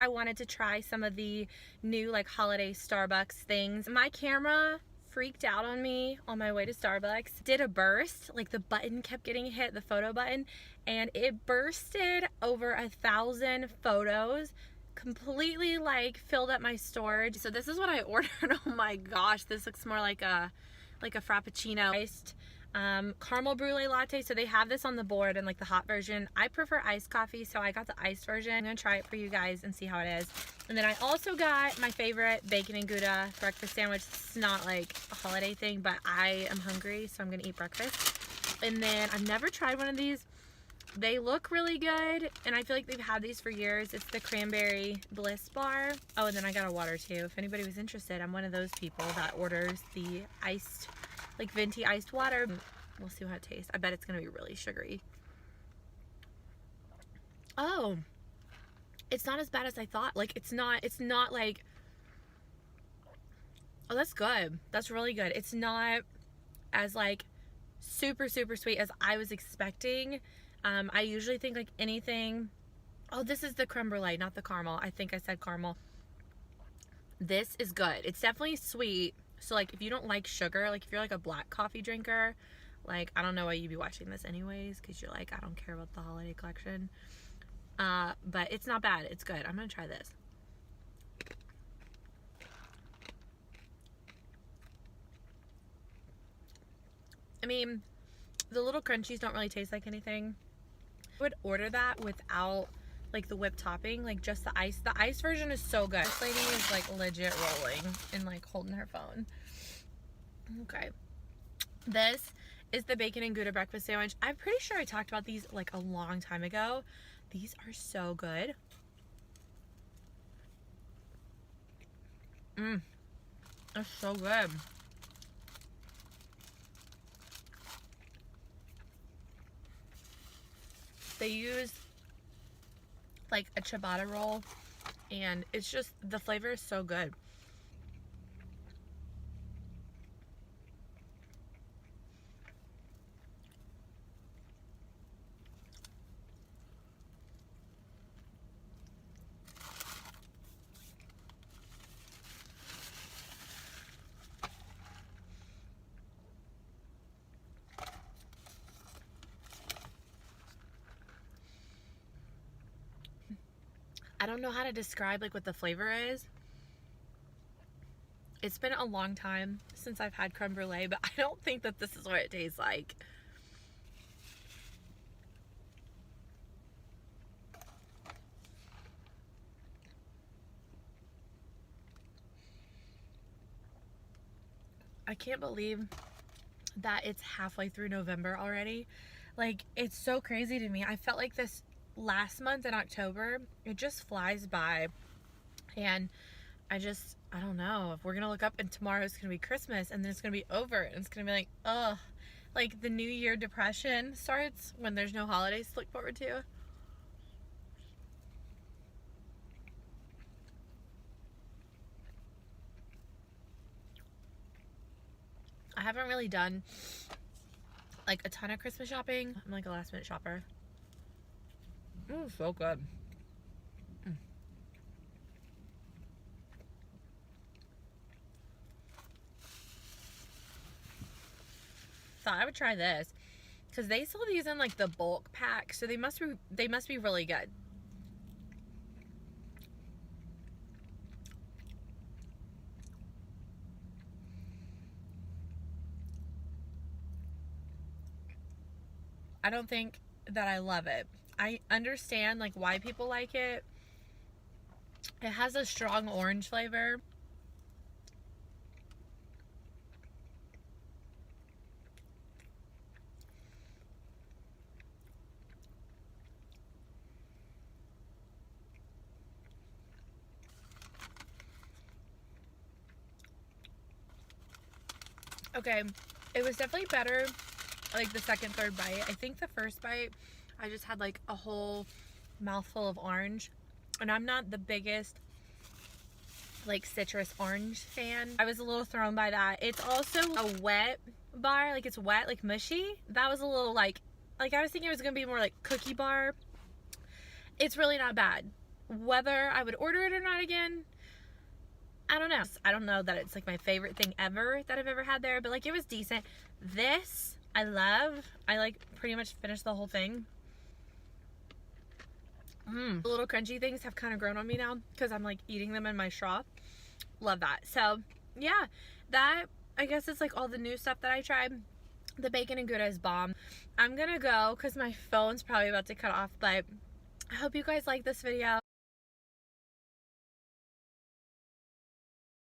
I wanted to try some of the new like holiday Starbucks things. My camera freaked out on me on my way to Starbucks. Did a burst, like the button kept getting hit, the photo button, and it bursted over 1,000 photos, completely like filled up my storage. So this is what I ordered. Oh my gosh, this looks more like a frappuccino. Iced caramel brulee latte. So they have this on the board in like the hot version. I prefer iced coffee, so I got the iced version. I'm gonna try it for you guys and see how it is. And then I also got my favorite bacon and Gouda breakfast sandwich. It's not like a holiday thing, but I am hungry, so I'm gonna eat breakfast. And then I've never tried one of these. They look really good, and I feel like they've had these for years. It's the Cranberry Bliss bar. Oh, and then I got a water too. If anybody was interested, I'm one of those people that orders the iced, like venti iced water. We'll see how it tastes. I bet it's gonna be really sugary. Oh, it's not as bad as I thought. Like it's not like, oh, that's good. That's really good. It's not as like super sweet as I was expecting. I usually think like anything, oh, this is the creme brulee, not the caramel. I think I said caramel. This is good. It's definitely sweet. So like if you don't like sugar, like if you're like a black coffee drinker, like I don't know why you'd be watching this anyways, because you're like, I don't care about the holiday collection. But it's not bad. It's good. I'm gonna try this. I mean, the little crunchies don't really taste like anything. I would order that without like the whipped topping, like just the ice. The ice version is so good. This lady is like legit rolling and like holding her phone. Okay. This is the bacon and Gouda breakfast sandwich. I'm pretty sure I talked about these like a long time ago. These are so good. They're so good. They use like a ciabatta roll, and it's just, the flavor is so good. I don't know how to describe like what the flavor is. It's been a long time since I've had creme brulee, but I don't think that this is what it tastes like. I can't believe that it's halfway through November already. Like, it's so crazy to me. I felt like this last month in October. It just flies by. And I don't know. If we're gonna look up and tomorrow's gonna be Christmas and then it's gonna be over and it's gonna be like, ugh. Like the New Year depression starts when there's no holidays to look forward to. I haven't really done like a ton of Christmas shopping. I'm like a last minute shopper. Oh, so good. Thought I would try this because they sell these in like the bulk pack, so they must be really good. I don't think that I love it. I understand like why people like it. It has a strong orange flavor. Okay, it was definitely better like the second, third bite. I think the first bite, I just had like a whole mouthful of orange, and I'm not the biggest like citrus orange fan. I was a little thrown by that. It's also a wet bar, like it's wet, like mushy. That was a little like I was thinking it was gonna be more like cookie bar. It's really not bad. Whether I would order it or not again, I don't know. I don't know that it's like my favorite thing ever that I've ever had there, but like it was decent. This I love. I like pretty much finished the whole thing. The little crunchy things have kind of grown on me now because I'm like eating them in my straw. Love that. So yeah, that I guess is like all the new stuff that I tried. The bacon and Gouda is bomb. I'm gonna go because my phone's probably about to cut off, but I hope you guys like this video.